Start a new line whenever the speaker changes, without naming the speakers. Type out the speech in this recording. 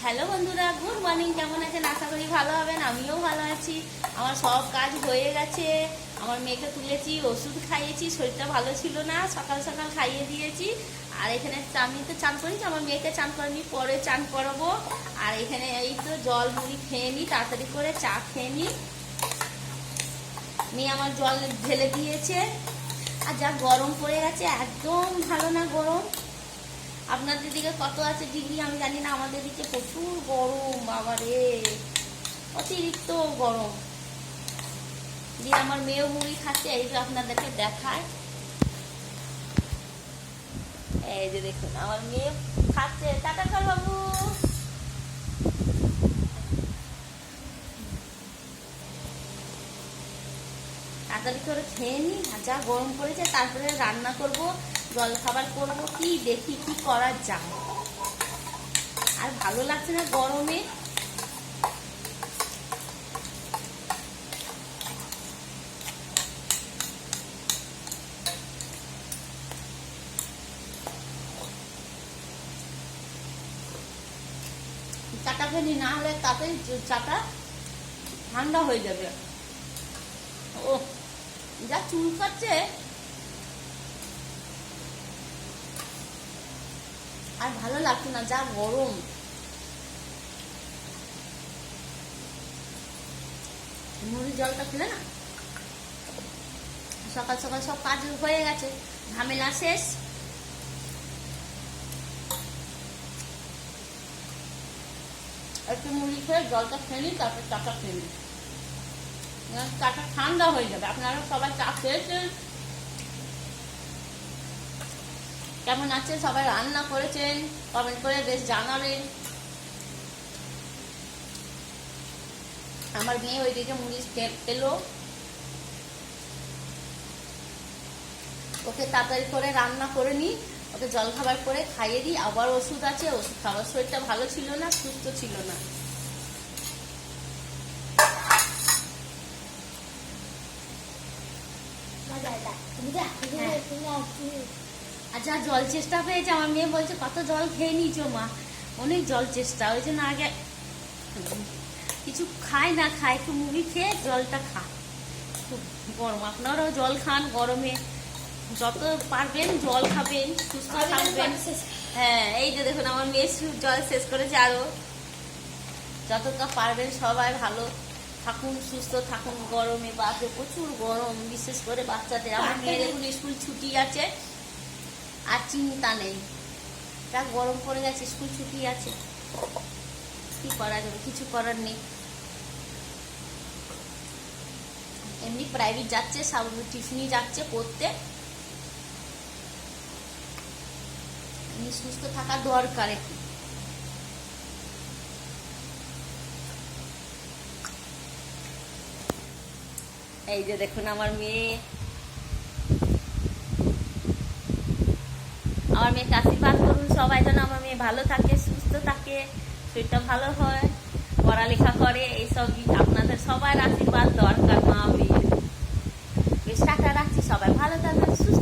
Hello বন্ধুরা, good morning. কেমন আছেন? আশা করি ভালো হবেন। আমিও ভালো আছি। আমার সব কাজ হয়ে গেছে। আমার মেয়েকে তুলেছি, ওষুধ খাইয়েছি, শরীরটা ভালো ছিল না, সকাল সকাল খাইয়ে দিয়েছি। আর এখানে আমি তো চান করেছি, আমার মেয়েকে চান করিনি, পরে চান করাবো। আর এখানে এই তো জল মুড়ি খেয়ে নিই, তাড়াতাড়ি করে চা খেয়ে নিই। মেয়ে আমার জল ঢেলে দিয়েছে। আর যা গরম পড়ে গেছে, একদম ভালো না গরম। আপনাদের দিকে কত আছে ডিগ্রি আমি জানি না, আমাদের দিকে প্রচুর গরম, বাবারে অতিরিক্ত গরম। দিয়ে আমার মেয়েও মুড়ি খাচ্ছে, এই যে আপনাদেরকে দেখায়। এই যে দেখুন আমার মেয়ে খাচ্ছে। টাটা কর বাবু। তাড়াতাড়ি করে খেয়ে নি, আর যা গরম পড়েছে। তারপরে রান্না করব, জল খাবার করব, কি দেখি কি করা যায়। আর ভালো লাগছে না গরমে। চাটা ফেলি, না হলে তাতে চাটা ঠান্ডা হয়ে যাবে। ও যা চুলকাচ্ছে, আর ভালো লাগছে না, যা গরম। মুড়ির জলটা খেলে না, সকাল সকাল সব কাজ হয়ে গেছে, ঝামেলা শেষ। একটু মুড়ি খেয়ে জলটা খেয়ে নিই, তারপর চাটা খেয়ে নিই। চাটা ঠান্ডা হয়ে যাবে। আপনারা সবাই চা খেয়েছেন? কেমন আছে সবাই? রান্না করেছেন? কমেন্ট করে বেশ জানাবেন। আমার মেয়ে ওইদিকে মুড়ি পেলো, ওকে তাড়াতাড়ি করে রান্না করে নিই, ওকে জল খাবার করে খাইয়ে দিই। আবার ওষুধ আছে, ওষুধ খাবার। শরীরটা ভালো ছিল না, সুস্থ ছিল না। আচ্ছা, জল চেষ্টা পেয়েছে আমার মেয়ে, বলছে কত জল খেয়ে নিয়েছো মা। অনেক জল চেষ্টা, ওই জন্য আগে কিছু খায় না খায়, একটু মুড়ি খেয়ে জলটা খা। খুব গরম, আপনারাও জল খান গরমে, যত পারবেন জল খাবেন, সুস্থ থাকবেন। হ্যাঁ, এই যে দেখুন আমার মেয়ে জল শেষ করেছে। আরো যতটা পারবেন সবাই ভালো থাকুন, সুস্থ থাকুন। গরমে বাপরে প্রচুর গরম, বিশেষ করে বাচ্চাদের। আমার মেয়ের এখন স্কুল ছুটি আছে, আর চিন্তা নেই। যা গরম পড়ে গেছে, স্কুল ছুটি আছে, কি করা যাবে? কিছু করার নেই। এমনি প্রাইভেট যাচ্ছে, সব টিউশনি যাচ্ছে পড়তে। সুস্থ থাকা দরকার একটু। এই যে দেখুন আমার মেয়ে, আমার মেয়েকে আশীর্বাদ করুন সবাই, যেন আমার মেয়ে ভালো থাকে, সুস্থ থাকে, শরীরটা ভালো হয়, পড়ালেখা করে। এইসব আপনাদের সবার আশীর্বাদ দরকার মা মেয়ের। বেশ টাকা রাখছি, সবাই ভালো থাকবেন, সুস্থ